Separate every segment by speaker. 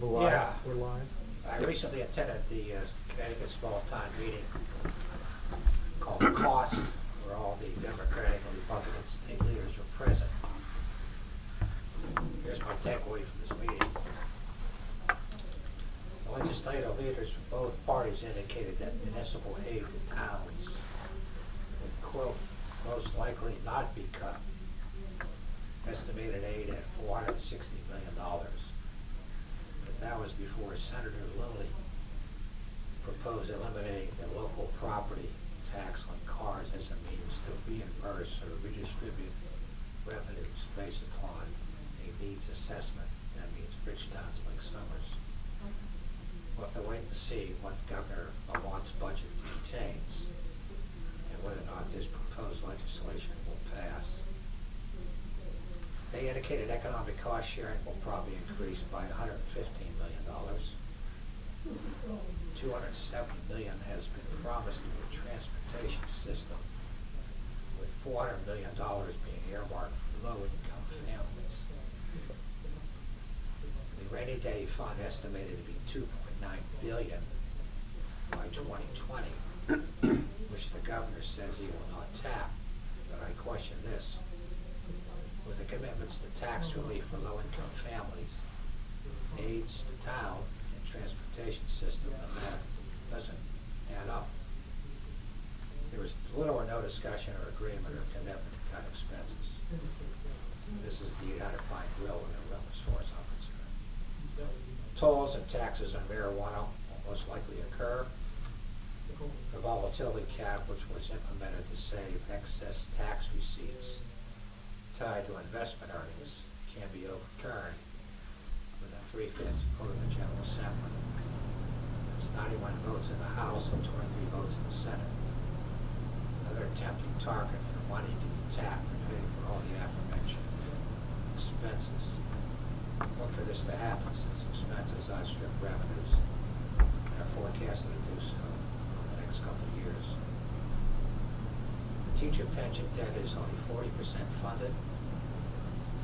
Speaker 1: live?
Speaker 2: Yeah.
Speaker 1: We're live?
Speaker 2: I recently attended the Connecticut Small Town Meeting called The Cost, where all the Democratic and Republican state leaders were present. Here's my takeaway from this meeting. The legislative leaders from both parties indicated that municipal aid to towns would, quote, most likely not be cut. Estimated aid at $460 million. But that was before Senator Lilly proposed eliminating the local property tax on cars as a means to reimburse or redistribute revenues based upon a needs assessment. That means rich towns like Summers. We'll have to wait and see what Governor Lamont's budget contains and whether or not this proposed legislation will pass. They indicated economic cost sharing will probably increase by $115 million. $270 million has been promised to the transportation system, with $400 million being earmarked for low-income families. The rainy day fund estimated to be $2.9 billion by 2020, which the governor says he will not tap. But I question this. With the commitments to tax relief for low-income families, aids to town, and transportation system, the math doesn't add up. There was little or no discussion or agreement or commitment to cut expenses. This is the how to find real in the realm as far as I'm concerned. Tolls and taxes on marijuana will most likely occur. The volatility cap, which was implemented to save excess tax receipts tied to investment earnings, can be overturned with a 3/5 vote of the General Assembly. That's 91 votes in the House and 23 votes in the Senate. Another tempting target for money to be tapped to pay for all the aforementioned expenses. Look for this to happen since expenses outstrip revenues and are forecasted to do so over the next couple of years. The teacher pension debt is only 40% funded.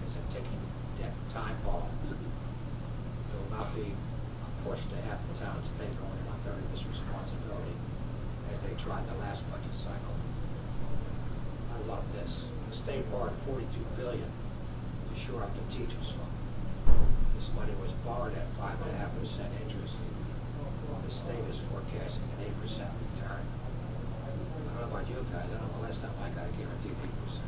Speaker 2: It's a ticking debt time bomb. It will not be a push to have the towns take on 1/3 of this responsibility as they tried the last budget cycle. I love this. The state borrowed $42 billion to shore up the teachers fund. This money was borrowed at 5.5% interest, while the state is forecasting an 8% return. I don't know about you guys, I don't know the last time I got a guaranteed 8%.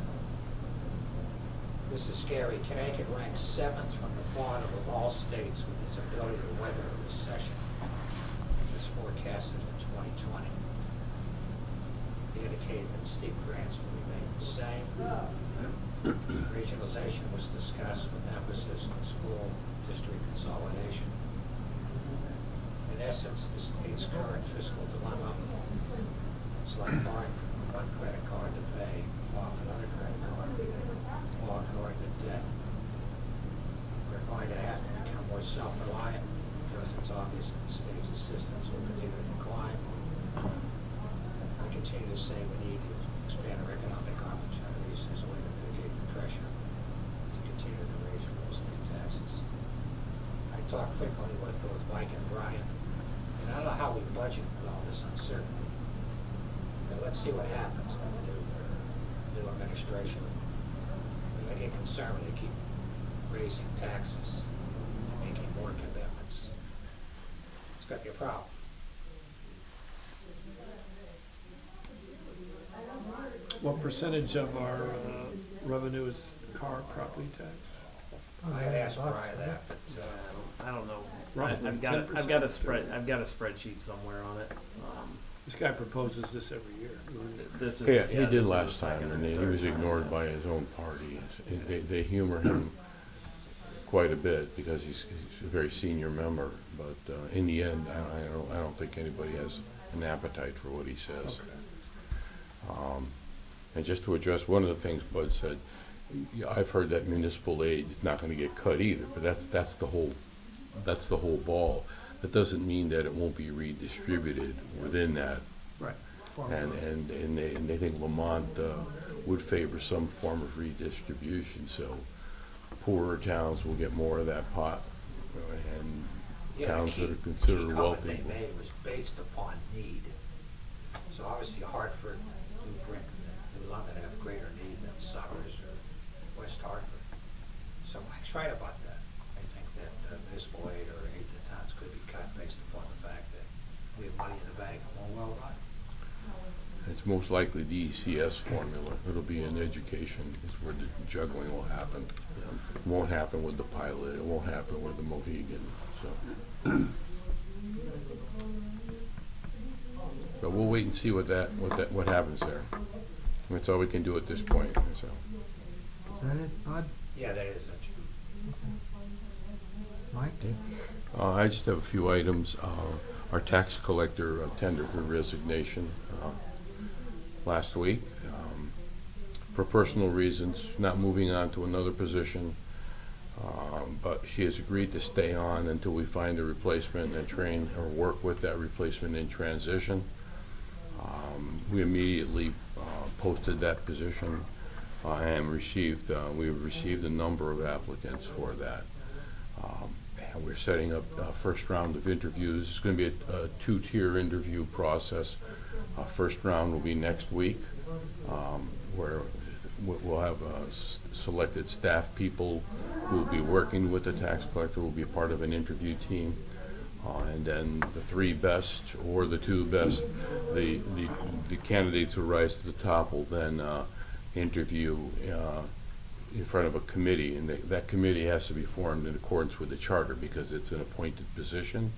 Speaker 2: This is scary. Connecticut ranks 7th from the bottom of all states with its ability to weather a recession as forecasted in 2020. They indicated that steep grants will remain the same. Regionalization was discussed with emphasis on school district consolidation. In essence, the state's current fiscal dilemma is like borrowing from one credit card to pay off another credit card while ignoring the debt. We're going to have to become more self-reliant because it's obvious that the state's assistance will continue to decline. I continue to say we need to expand our economic opportunities as a way to mitigate the pressure to continue to raise real estate taxes. I talk frequently with both Mike and Brian, and I don't know how we budget with all this uncertainty. But let's see what happens with the new administration. I get concerned when they keep raising taxes and making more commitments. It's going to be a problem.
Speaker 1: What percentage of our revenue is car property tax?
Speaker 2: I had asked Brian that, but
Speaker 3: I don't know.
Speaker 1: Roughly
Speaker 3: I've got
Speaker 1: 10%.
Speaker 3: I've got a spreadsheet somewhere on it.
Speaker 1: This guy proposes this every year.
Speaker 3: This is
Speaker 4: Yeah, he
Speaker 3: this
Speaker 4: did
Speaker 3: is the
Speaker 4: last time,
Speaker 3: second
Speaker 4: and
Speaker 3: or
Speaker 4: he
Speaker 3: third
Speaker 4: was
Speaker 3: time
Speaker 4: ignored
Speaker 3: now.
Speaker 4: by his own party. They humor him quite a bit because he's a very senior member, but in the end, I don't think anybody has an appetite for what he says. And just to address one of the things Bud said, I've heard that municipal aid is not going to get cut either, but that's the whole ball. That doesn't mean that it won't be redistributed within that.
Speaker 1: Right.
Speaker 4: And they think Lamont would favor some form of redistribution, so poorer towns will get more of that pot, and
Speaker 2: Yeah,
Speaker 4: towns that
Speaker 2: the
Speaker 4: are considered
Speaker 2: key
Speaker 4: wealthy.
Speaker 2: comment they made was based upon need. So obviously Hartford, New Britain, and New London have greater need than Summers or West Hartford. So Mike's right about that. I think that municipal aid or aid to towns could be cut based upon the fact that we have money in the bank and we're well run.
Speaker 4: It's most likely the ECS formula. It'll be in education is where the juggling will happen. It won't happen with the pilot. It won't happen with the Mohegan. So, but we'll wait and see what happens there. That's all we can do at this point. So,
Speaker 5: Is that it, Bud?
Speaker 2: Yeah, that is a
Speaker 5: Mike?
Speaker 4: I just have a few items. Our tax collector tendered her resignation last week for personal reasons, not moving on to another position. But she has agreed to stay on until we find a replacement and train or work with that replacement in transition. We immediately posted that position and we've received a number of applicants for that. And we're setting up a first round of interviews. It's going to be a two-tier interview process. First round will be next week, where we'll have selected staff people who will be working with the tax collector, will be a part of an interview team. And then the three best, or the two best, the candidates who rise to the top will then interview in front of a committee, and that committee has to be formed in accordance with the charter because it's an appointed position.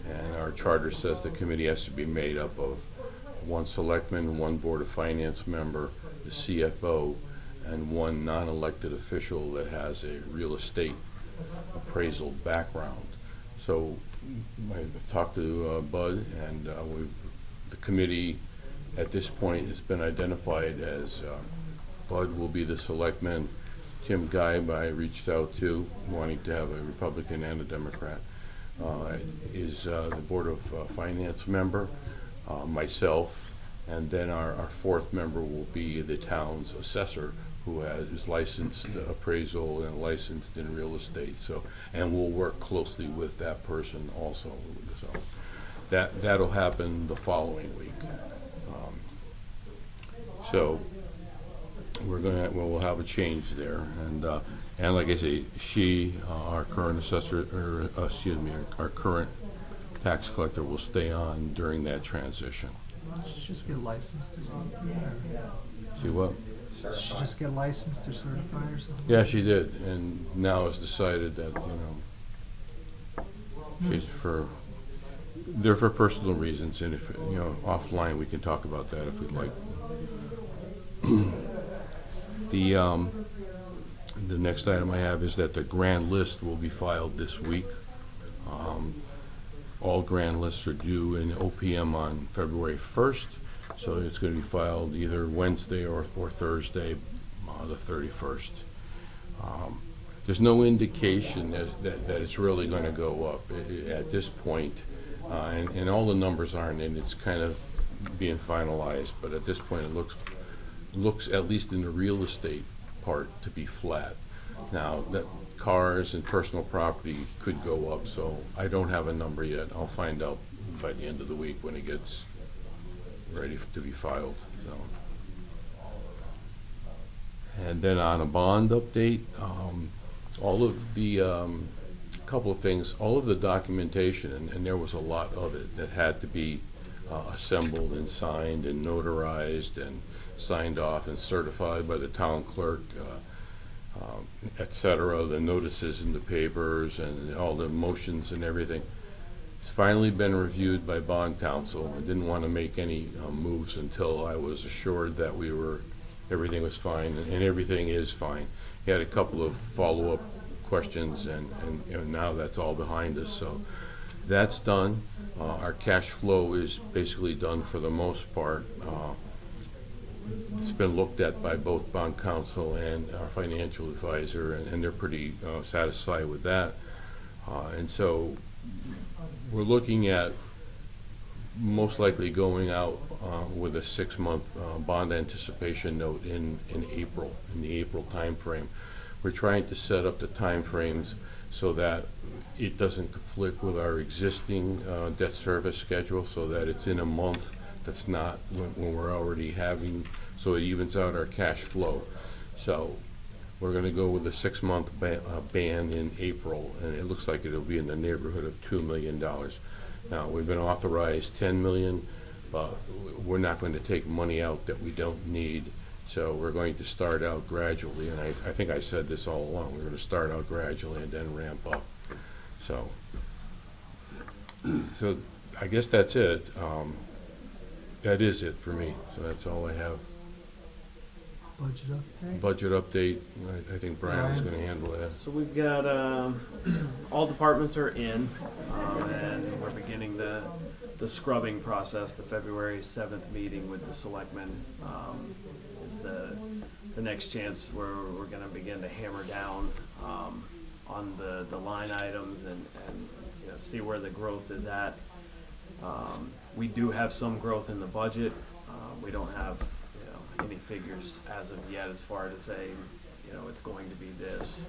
Speaker 4: And our charter says the committee has to be made up of one selectman, one Board of Finance member, the CFO, and one non-elected official that has a real estate appraisal background. So I've talked to Bud, and the committee at this point has been identified as Bud will be the selectman. Tim Geib, I reached out to, wanting to have a Republican and a Democrat, is the Board of Finance member, myself, and then our fourth member will be the town's assessor, who is licensed appraisal and licensed in real estate. So, and we'll work closely with that person also. So that'll happen the following week. So we'll have a change there, and like I say, our current assessor, our current tax collector will stay on during that transition.
Speaker 5: Did she just get licensed or something? Or
Speaker 4: See what?
Speaker 5: did she just get licensed or certified or something?
Speaker 4: Yeah, she did, and now it's decided that they're for personal reasons, and if offline we can talk about that if we'd like. The next item I have is that the grand list will be filed this week. All grand lists are due in OPM on February 1st, so it's going to be filed either Wednesday or Thursday, the 31st. There's no indication that it's really going to go up at this point, and all the numbers aren't, and it's kind of being finalized, but at this point it looks, at least in the real estate part, to be flat. Now, that cars and personal property could go up, so I don't have a number yet. I'll find out by the end of the week when it gets ready to be filed. So. And then on a bond update, all of the couple of things, all of the documentation, and there was a lot of it that had to be assembled and signed and notarized and signed off and certified by the town clerk, et cetera, the notices in the papers and all the motions and everything. It's finally been reviewed by bond counsel. I didn't want to make any moves until I was assured that everything was fine, and everything is fine. He had a couple of follow-up questions, and now that's all behind us. So that's done. Our cash flow is basically done for the most part. It's been looked at by both bond counsel and our financial advisor, and they're pretty satisfied with that. And so we're looking at most likely going out with a 6-month bond anticipation note in April, in the April timeframe. We're trying to set up the timeframes so that it doesn't conflict with our existing debt service schedule, so that it's in a month that's not when we're already having, so it evens out our cash flow. So we're going to go with a 6-month ban in April, and it looks like it'll be in the neighborhood of $2 million. Now, we've been authorized $10 million, but we're not going to take money out that we don't need. So we're going to start out gradually, and I think I said this all along. We're going to start out gradually and then ramp up. So I guess that's it. That is it for me. So that's all I have.
Speaker 5: Budget update?
Speaker 4: Budget update, I think Brian was going to handle that.
Speaker 3: So we've got, all departments are in, and we're beginning the scrubbing process. The February 7th meeting with the selectmen is the next chance where we're going to begin to hammer down on the line items and you know, see where the growth is at. We do have some growth in the budget. We don't have any figures as of yet as far to say, you know, it's going to be this.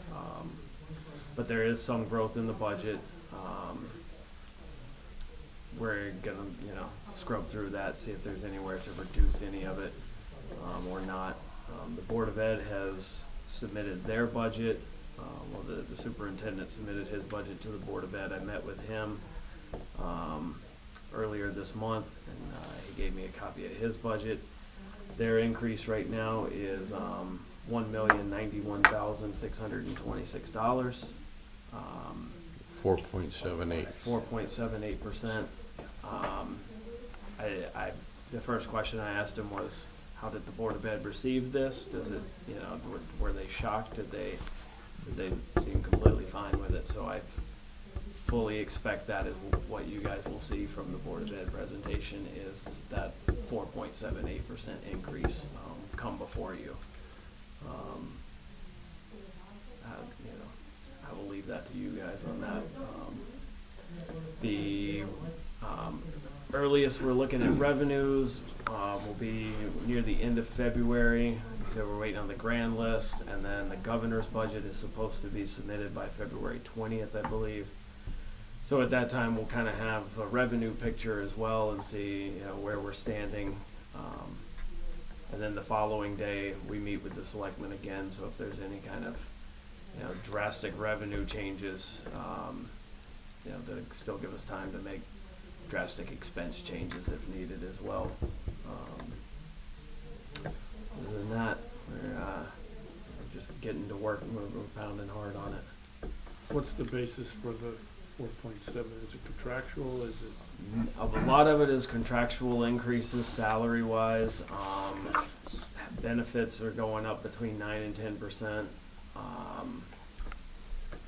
Speaker 3: But there is some growth in the budget. We're gonna, you know, scrub through that, see if there's anywhere to reduce any of it or not. The Board of Ed has submitted their budget. Well, the superintendent submitted his budget to the Board of Ed. I met with him earlier this month, and he gave me a copy of his budget. Their increase right now is $1,091,626.
Speaker 4: 4.78.
Speaker 3: 4.78%. The first question I asked him was, how did the Board of Ed receive this? Does it, you know, were they shocked? Did they seem completely fine with it? So I fully expect that is what you guys will see from the Board of Ed presentation, is that 4.78% increase come before you. You know, I will leave that to you guys on that. The earliest we're looking at revenues will be near the end of February. So we're waiting on the grand list, and then the governor's budget is supposed to be submitted by February 20th, I believe. So at that time, we'll kind of have a revenue picture as well and see, you know, where we're standing. And then the following day, we meet with the selectmen again. So if there's any kind of, you know, drastic revenue changes, you know, to still give us time to make drastic expense changes if needed as well. Other than that, we're just getting to work and we're pounding hard on it.
Speaker 1: What's the basis for the 4.7? Is it contractual? Is it?
Speaker 3: A lot of it is contractual increases, salary-wise. Benefits are going up between 9 and 10%.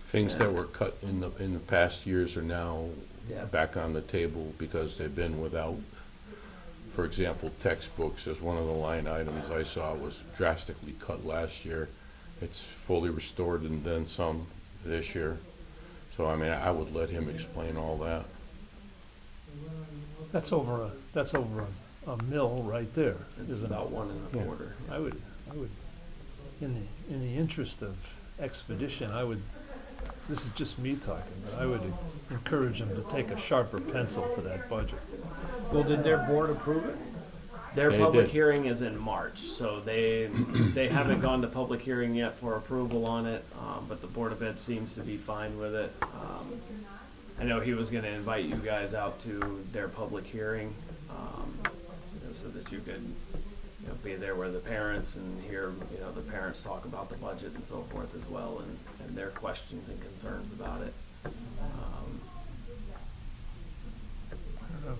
Speaker 4: Things that were cut in the past years are now
Speaker 3: Yeah.
Speaker 4: back on the table because they've been without. For example, textbooks is one of the line items I saw was drastically cut last year. It's fully restored and then some this year. So I mean, I would let him explain all that.
Speaker 5: That's over a mill right there,
Speaker 3: It's
Speaker 5: isn't it?
Speaker 3: about 1 1/4.
Speaker 5: I would, in the interest of expedition, this is just me talking, but I would encourage them to take a sharper pencil to that budget.
Speaker 1: Well, did their board approve it?
Speaker 3: Their
Speaker 4: They
Speaker 3: public
Speaker 4: did.
Speaker 3: hearing is in March, so they haven't gone to public hearing yet for approval on it, but the Board of Ed seems to be fine with it. I know he was gonna invite you guys out to their public hearing, you know, so that you could, you know, be there with the parents and hear, you know, the parents talk about the budget and so forth as well, and their questions and concerns about it.
Speaker 5: I don't know.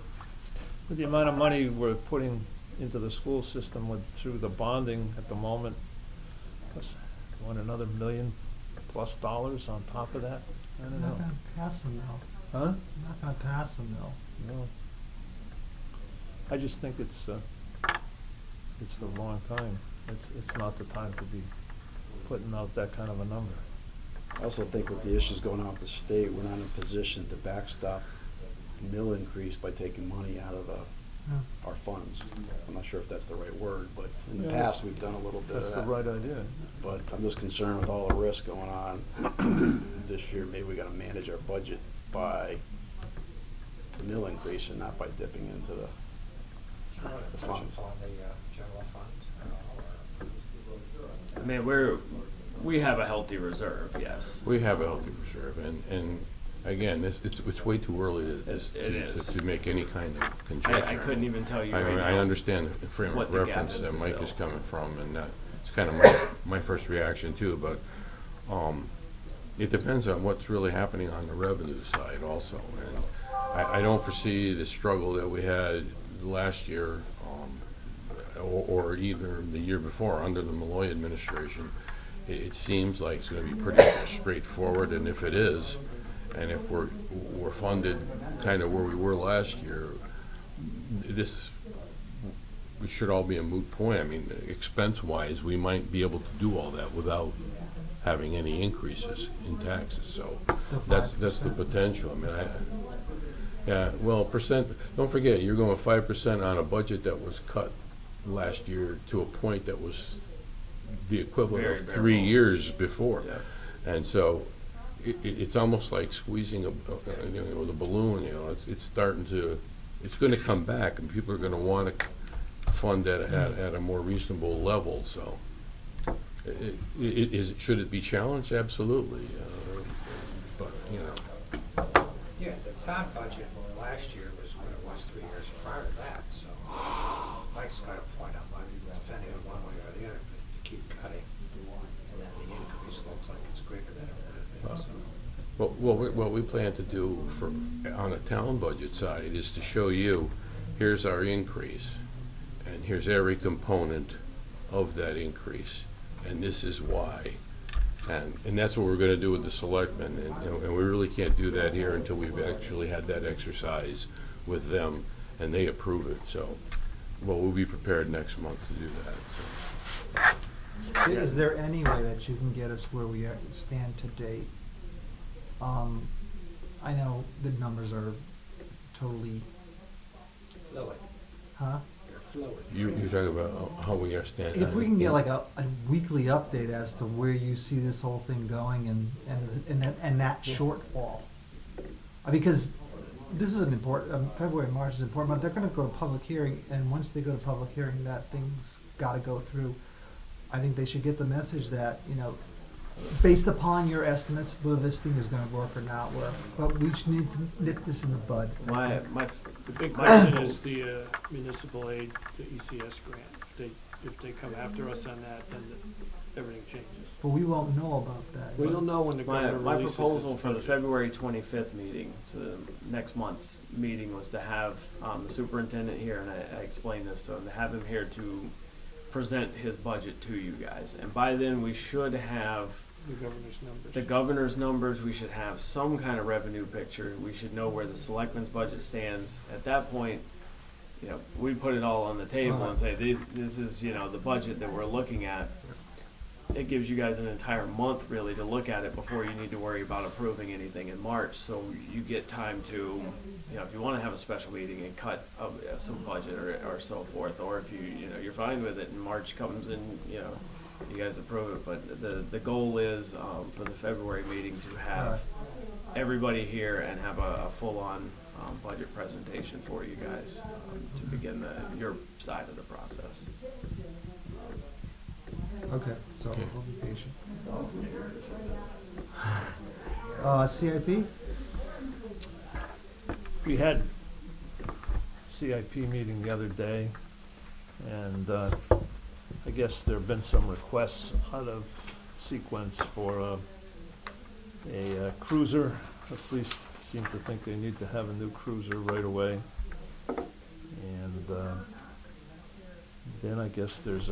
Speaker 5: With the amount of money we're putting into the school system through the bonding at the moment, plus want another $1 million+ on top of that? I don't
Speaker 6: Not
Speaker 5: know.
Speaker 6: gonna pass them though.
Speaker 5: Huh?
Speaker 6: Not gonna pass them though.
Speaker 5: No. I just think it's the wrong time. It's not the time to be putting out that kind of a number.
Speaker 7: I also think with the issues going on with the state, we're not in a position to backstop the mill increase by taking money out of the our funds. I'm not sure if that's the right word, but in the
Speaker 5: Yeah,
Speaker 7: past, we've done a little bit of
Speaker 5: That's the
Speaker 7: that.
Speaker 5: right idea.
Speaker 7: But I'm just concerned with all the risk going on this year. Maybe we gotta manage our budget by the mill increase and not by dipping into the,
Speaker 2: Do you want
Speaker 7: The
Speaker 2: to touch
Speaker 7: funds.
Speaker 2: upon the general fund at all, or?
Speaker 3: I mean, we have a healthy reserve, yes.
Speaker 4: We have a healthy reserve, and again, it's way too early
Speaker 3: It is.
Speaker 4: to make any kind of conjecture.
Speaker 3: I couldn't even tell you
Speaker 4: I
Speaker 3: right
Speaker 4: mean,
Speaker 3: now.
Speaker 4: I understand the frame
Speaker 3: what
Speaker 4: of
Speaker 3: the gap
Speaker 4: reference
Speaker 3: is
Speaker 4: that
Speaker 3: to
Speaker 4: Mike
Speaker 3: fill.
Speaker 4: is coming from, and it's kind of my first reaction too, but it depends on what's really happening on the revenue side also. And I don't foresee the struggle that we had last year, or either the year before under the Malloy administration. It seems like it's gonna be pretty straightforward, and if it is, and if we're funded kind of where we were last year, it should all be a moot point. I mean, expense-wise, we might be able to do all that without having any increases in taxes, so that's the potential. I mean, yeah, well, don't forget, you're going 5% on a budget that was cut last year to a point that was the equivalent
Speaker 3: Very
Speaker 4: of
Speaker 3: bare
Speaker 4: 3
Speaker 3: bones.
Speaker 4: years before.
Speaker 3: Yeah.
Speaker 4: And so it's almost like squeezing with a balloon, it's starting to, it's gonna come back, and people are gonna wanna fund at a more reasonable level, so. Should it be challenged? Absolutely, but,
Speaker 2: Yeah, the town budget last year was what it was 3 years prior to that, so Mike's got a point on why defending it one way or the other, but you keep cutting, and then the increase looks like it's greater than it would have been, so.
Speaker 4: what we plan to do on a town budget side is to show you, here's our increase, and here's every component of that increase, and this is why. And that's what we're gonna do with the selectmen, and we really can't do that here until we've actually had that exercise with them, and they approve it, so, well, we'll be prepared next month to do that, so.
Speaker 6: Is there any way that you can get us where we stand to date? I know the numbers are totally,
Speaker 2: Fluid,
Speaker 6: huh?
Speaker 2: you're fluid.
Speaker 4: You're talking about how we are standing.
Speaker 6: If we can get like a weekly update as to where you see this whole thing going and that shortfall. Because this is an important, February, March is important, but they're gonna go to public hearing, and once they go to public hearing, that thing's gotta go through. I think they should get the message that, based upon your estimates, whether this thing is gonna work or not work, but we just need to nip this in the bud. I think.
Speaker 1: The big question is the municipal aid, the ECS grant. If they come after us on that, then everything changes.
Speaker 6: But we won't know about that.
Speaker 1: We don't know when the governor
Speaker 3: My
Speaker 1: releases
Speaker 3: proposal
Speaker 1: its
Speaker 3: for the
Speaker 1: budget.
Speaker 3: February 25th meeting, so next month's meeting, was to have the superintendent here, and I explained this to him, to have him here to present his budget to you guys. And by then, we should have
Speaker 1: The governor's numbers.
Speaker 3: the governor's numbers, we should have some kind of revenue picture, we should know where the selectmen's budget stands. At that point, we put it all on the table and say, this is, the budget that we're looking at. It gives you guys an entire month really to look at it before you need to worry about approving anything in March, so you get time to, if you wanna have a special meeting and cut some budget or so forth, or if you're fine with it and March comes and, you guys approve it, but the goal is, for the February meeting to have everybody here and have a full-on, budget presentation for you guys, to begin your side of the process.
Speaker 6: Okay, so
Speaker 4: Okay.
Speaker 6: we'll be patient. CIP?
Speaker 5: We had CIP meeting the other day, and I guess there have been some requests out of Sequence for a cruiser. The police seem to think they need to have a new cruiser right away. And then I guess there's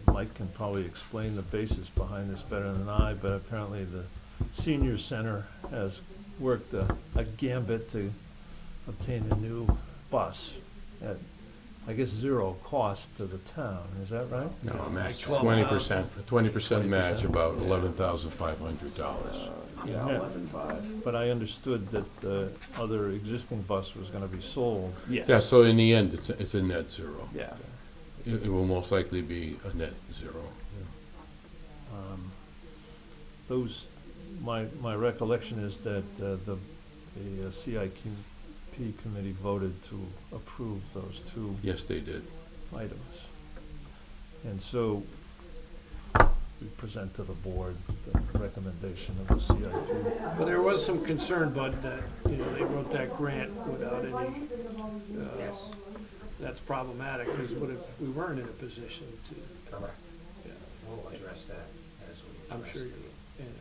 Speaker 5: Mike can probably explain the basis behind this better than I, but apparently the senior center has worked a gambit to obtain a new bus at, I guess, zero cost to the town. Is that right?
Speaker 4: No, match,
Speaker 1: 12,000.
Speaker 4: 20% match, about $11,500.
Speaker 3: Yeah,
Speaker 5: Yeah.
Speaker 3: 11.5.
Speaker 5: But I understood that the other existing bus was gonna be sold.
Speaker 3: Yes.
Speaker 4: Yeah, so in the end, it's a net zero.
Speaker 3: Yeah.
Speaker 4: It will most likely be a net zero.
Speaker 5: Um, Those, my recollection is that the CIP committee voted to approve those two
Speaker 4: Yes, they did.
Speaker 5: items. And so we present to the board the recommendation of the CIP.
Speaker 1: But there was some concern, Bud, that, you know, they wrote that grant without any,
Speaker 2: Yes,
Speaker 1: that's problematic, because what if we weren't in a position to,
Speaker 2: correct.
Speaker 1: yeah,
Speaker 2: We'll address that as we
Speaker 1: I'm
Speaker 2: address
Speaker 1: sure
Speaker 2: the
Speaker 1: you, and,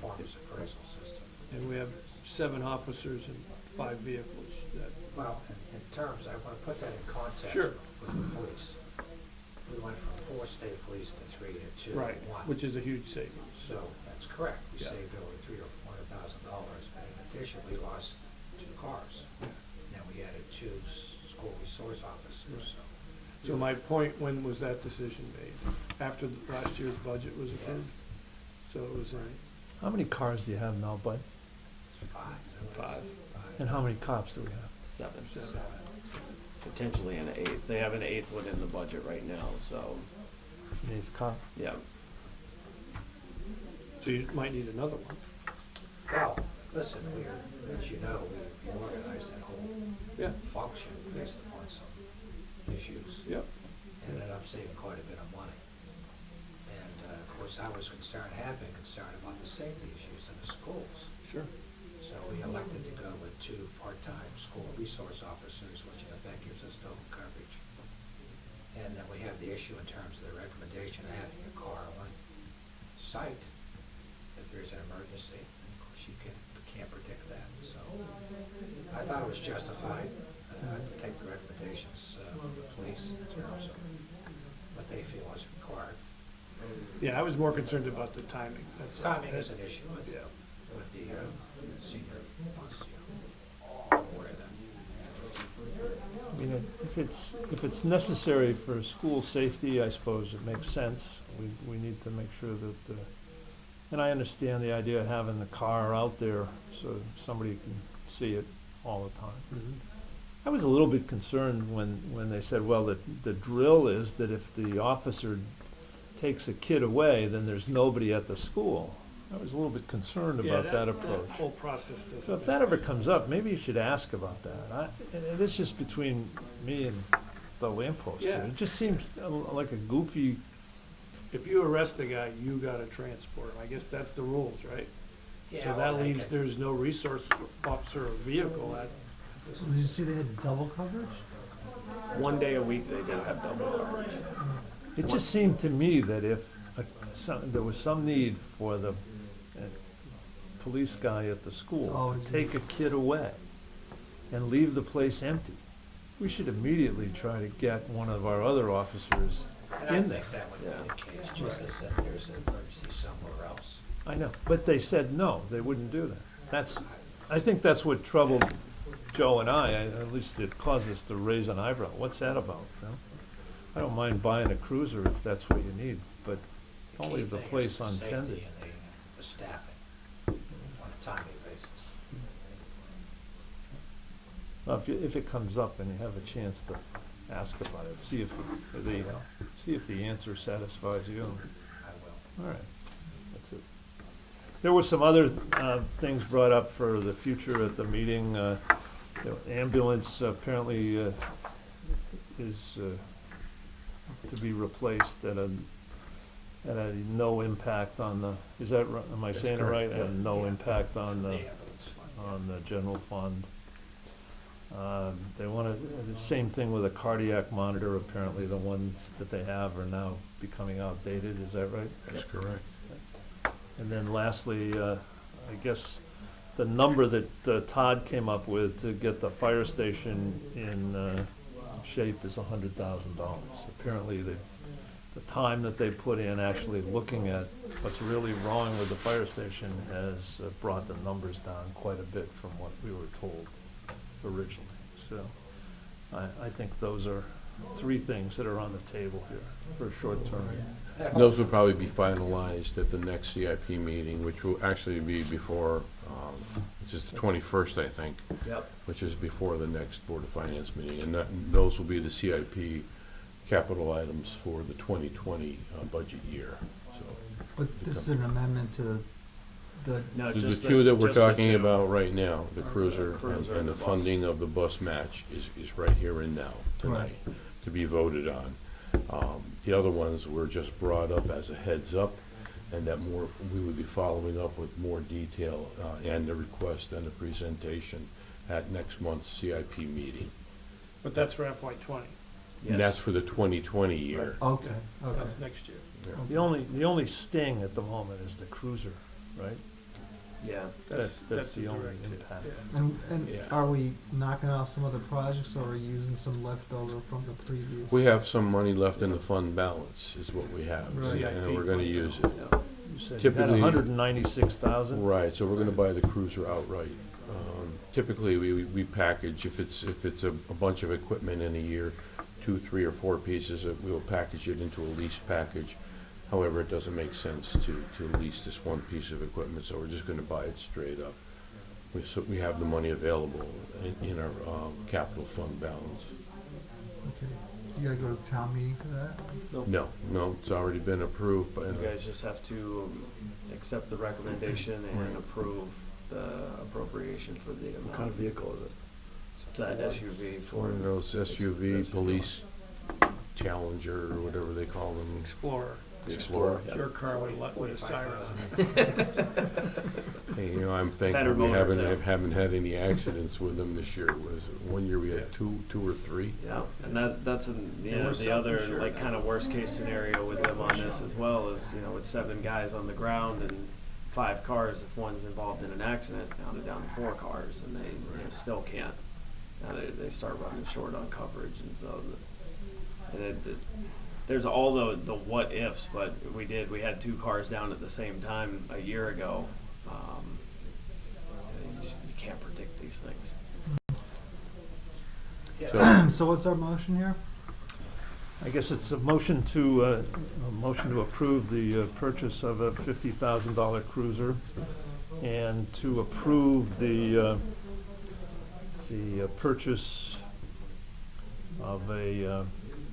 Speaker 2: performance appraisal system.
Speaker 1: and we have 7 officers and 5 vehicles that,
Speaker 2: Well, in terms, I want to put that in context
Speaker 1: Sure.
Speaker 2: with the police. We went from 4 state police to 3 to 2 to
Speaker 1: right,
Speaker 2: 1.
Speaker 1: which is a huge savings.
Speaker 2: So that's correct. We
Speaker 1: Yeah.
Speaker 2: saved over $300,000 or $400,000, but in addition, we lost 2 cars. Now we added 2 school resource officers, so.
Speaker 1: So my point, when was that decision made? After last year's budget was approved? So it was in
Speaker 5: How many cars do you have now, Bud?
Speaker 2: 5. is that what it is? 5.
Speaker 5: And how many cops do we have?
Speaker 3: 7.
Speaker 2: 7.
Speaker 3: Potentially an 8th. They have an 8th within the budget right now, so,
Speaker 5: These cops?
Speaker 3: yeah.
Speaker 1: So you might need another one.
Speaker 2: Well, listen, as you know, we organized that whole
Speaker 1: Yeah,
Speaker 2: function based upon some issues.
Speaker 1: yep.
Speaker 2: And ended up saving quite a bit of money. And of course, I was concerned, have been concerned about the safety issues in the schools.
Speaker 1: Sure.
Speaker 2: So we elected to go with 2 part-time school resource officers, which in effect gives us double coverage. And then we have the issue in terms of the recommendation of having a car on site if there's an emergency. Of course, you can't predict that, so I thought it was justified to take the recommendations from the police in terms of what they feel is required.
Speaker 1: Yeah, I was more concerned about the timing. That's all.
Speaker 2: Timing is an issue with
Speaker 1: Yeah.
Speaker 2: the senior bus, you know, aware of that.
Speaker 5: I mean, if it's necessary for school safety, I suppose it makes sense. We need to make sure that, and I understand the idea of having the car out there so somebody can see it all the time.
Speaker 1: Mhm.
Speaker 5: I was a little bit concerned when they said, well, the drill is that if the officer takes a kid away, then there's nobody at the school. I was a little bit concerned
Speaker 1: Yeah,
Speaker 5: about that approach.
Speaker 1: That whole process doesn't.
Speaker 5: So if that ever comes up, maybe you should ask about that. And it's just between me and the lamppost here.
Speaker 1: Yeah.
Speaker 5: It just seems like a goofy,
Speaker 1: If you arrest the guy, you gotta transport him. I guess that's the rules, right?
Speaker 2: Yeah,
Speaker 1: So
Speaker 2: well,
Speaker 1: that
Speaker 2: they
Speaker 1: leaves,
Speaker 2: can-
Speaker 1: there's no resource officer or vehicle at this.
Speaker 6: Did you see they had double coverage?
Speaker 3: One day a week they did have double coverage.
Speaker 5: it just seemed to me that if there was some need for the police guy at the school
Speaker 6: always
Speaker 5: to take a kid away and leave the place empty, we should immediately try to get one of our other officers
Speaker 2: And I
Speaker 5: in there.
Speaker 2: think that would
Speaker 3: Yeah.
Speaker 2: be the case, just as if there's an emergency somewhere else.
Speaker 5: I know, but they said no, they wouldn't do that. I think that's what troubled Joe and I, at least it caused us to raise an eyebrow. What's that about, you know? I don't mind buying a cruiser if that's what you need, but
Speaker 2: The
Speaker 5: don't
Speaker 2: key
Speaker 5: leave the
Speaker 2: thing is
Speaker 5: place
Speaker 2: the
Speaker 5: untended.
Speaker 2: Safety and the staffing on a timely basis.
Speaker 5: Well, if it comes up and you have a chance to ask about it, see if the answer satisfies you.
Speaker 2: I will.
Speaker 5: All right, that's it. There were some other things brought up for the future at the meeting. The ambulance apparently is to be replaced at a no impact on the, is that, am I
Speaker 4: That's
Speaker 5: saying it right?
Speaker 4: correct, yeah.
Speaker 5: And no
Speaker 2: Yeah.
Speaker 5: impact on
Speaker 2: The
Speaker 5: the,
Speaker 2: ambulance fund, yeah.
Speaker 5: on the general fund. They want to, the same thing with a cardiac monitor. Apparently the ones that they have are now becoming outdated, is that right?
Speaker 4: That's correct.
Speaker 5: And then lastly, I guess the number that Todd came up with to get the fire station in shape is $100,000. Apparently, the time that they put in actually looking at what's really wrong with the fire station has brought the numbers down quite a bit from what we were told originally. So I think those are three things that are on the table here for short term.
Speaker 4: Those will probably be finalized at the next CIP meeting, which will actually be before, which is the 21st, I think,
Speaker 3: Yep.
Speaker 4: which is before the next Board of Finance meeting. And those will be the CIP capital items for the 2020 budget year, so.
Speaker 6: But this is an amendment to the,
Speaker 3: No,
Speaker 4: The
Speaker 3: just
Speaker 4: two that we're
Speaker 3: just the
Speaker 4: talking
Speaker 3: two.
Speaker 4: about right now, the cruiser
Speaker 3: cruiser
Speaker 4: and
Speaker 3: and
Speaker 4: the
Speaker 3: the bus.
Speaker 4: funding of the bus match is right here and now, tonight, to be voted on. The other ones were just brought up as a heads up, and that we would be following up with more detail, and the request and the presentation at next month's CIP meeting.
Speaker 1: But that's for FY '20.
Speaker 3: Yes.
Speaker 4: And that's for the 2020 year.
Speaker 6: okay, okay.
Speaker 1: That's next year.
Speaker 5: The only sting at the moment is the cruiser, right?
Speaker 3: Yeah.
Speaker 5: That's the only
Speaker 1: direct hit,
Speaker 5: impact.
Speaker 1: yeah.
Speaker 6: And
Speaker 4: Yeah.
Speaker 6: are we knocking off some other projects, or are we using some leftover from the previous?
Speaker 4: We have some money left in the fund balance, is what we have,
Speaker 6: Right.
Speaker 4: and we're gonna use it.
Speaker 5: You said you had
Speaker 4: Typically-
Speaker 5: 196,000?
Speaker 4: Right, so we're gonna buy the cruiser outright. Typically, we package, if it's a bunch of equipment in a year, 2, 3, or 4 pieces, we'll package it into a lease package. However, it doesn't make sense to lease this one piece of equipment, so we're just gonna buy it straight up. We have the money available in our capital fund balance.
Speaker 6: Okay. You gotta go to town meeting for that?
Speaker 4: No, it's already been approved, but
Speaker 3: You guys just have to accept the recommendation and approve the appropriation for the
Speaker 7: What kind of
Speaker 3: amount.
Speaker 7: vehicle is it?
Speaker 3: It's that SUV
Speaker 4: one
Speaker 3: for,
Speaker 4: of those SUV, police Challenger, or whatever they call them.
Speaker 1: Explorer.
Speaker 7: The Explorer?
Speaker 1: Your car with a siren on it.
Speaker 2: 45,000.
Speaker 4: Hey, I'm
Speaker 3: Better
Speaker 4: thankful we
Speaker 3: motor, too.
Speaker 4: haven't had any accidents with them this year. Was one year we had two or three?
Speaker 3: yeah, and that's
Speaker 1: we're
Speaker 3: the other
Speaker 1: self-insured.
Speaker 3: like kind of worst case scenario with them on this as well is, with 7 guys on the ground and 5 cars, if one's involved in an accident, now they're down to 4 cars and they still can't. Now they start running short on coverage, and so there's all the what ifs, but we had 2 cars down at the same time a year ago. You can't predict these things.
Speaker 4: So,
Speaker 6: So what's our motion here?
Speaker 5: I guess it's a motion to approve the purchase of a $50,000 cruiser and to approve the purchase of a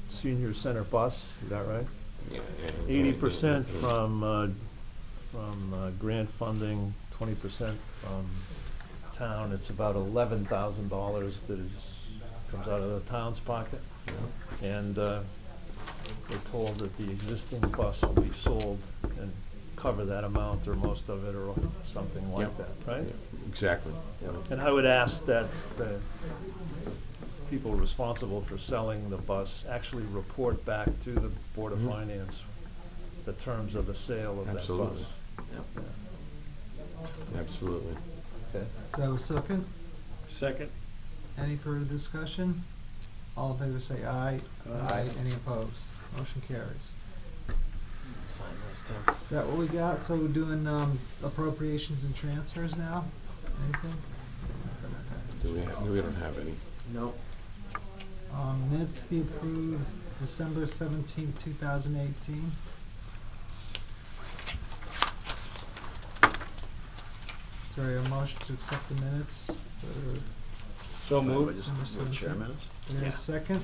Speaker 5: senior center bus, is that right?
Speaker 4: yeah, and-
Speaker 5: 80% from grant funding, 20% from town. It's about $11,000 that comes out of the town's pocket. And we're told that the existing bus will be sold and cover that amount or most of it or something like
Speaker 4: Yep.
Speaker 5: that, right?
Speaker 4: Yeah, exactly.
Speaker 5: And I would ask that the people responsible for selling the bus actually report back to the Board of
Speaker 4: Mhm.
Speaker 5: Finance the terms of the sale of that
Speaker 4: Absolutely.
Speaker 5: bus.
Speaker 3: Yep.
Speaker 4: Absolutely.
Speaker 5: Okay.
Speaker 6: Do I have a second?
Speaker 1: Second.
Speaker 6: Any further discussion? All in favor say aye.
Speaker 7: Aye.
Speaker 6: Any opposed? Motion carries.
Speaker 3: Sign those, Tim.
Speaker 6: Is that what we got? So we're doing appropriations and transfers now? Anything?
Speaker 4: We don't have any.
Speaker 3: Nope.
Speaker 6: Minutes to be approved December 17th, 2018. Is there a motion to accept the minutes for
Speaker 1: So
Speaker 7: Wait,
Speaker 1: moved.
Speaker 7: just-
Speaker 6: December
Speaker 7: what, chair
Speaker 6: 17th?
Speaker 7: minutes?
Speaker 6: Is there
Speaker 3: Yeah.
Speaker 6: a second?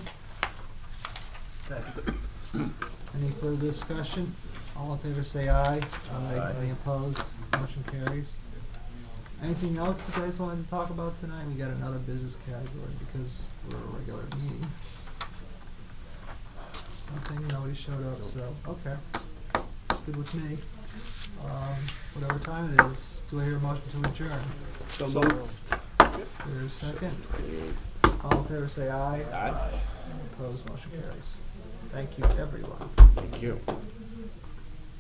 Speaker 6: Any further discussion? All in favor say aye.
Speaker 7: Aye.
Speaker 6: Any opposed? Motion carries. Anything else you guys wanted to talk about tonight? We got another business category because we're a regular meeting. Nothing, nobody showed up, so, okay. Good with me. Whatever time it is, do I hear a motion to adjourn?
Speaker 1: So moved.
Speaker 6: Is there a second? All in favor say aye.
Speaker 7: Aye.
Speaker 6: Opposed, motion carries. Thank you, everyone.
Speaker 7: Thank you.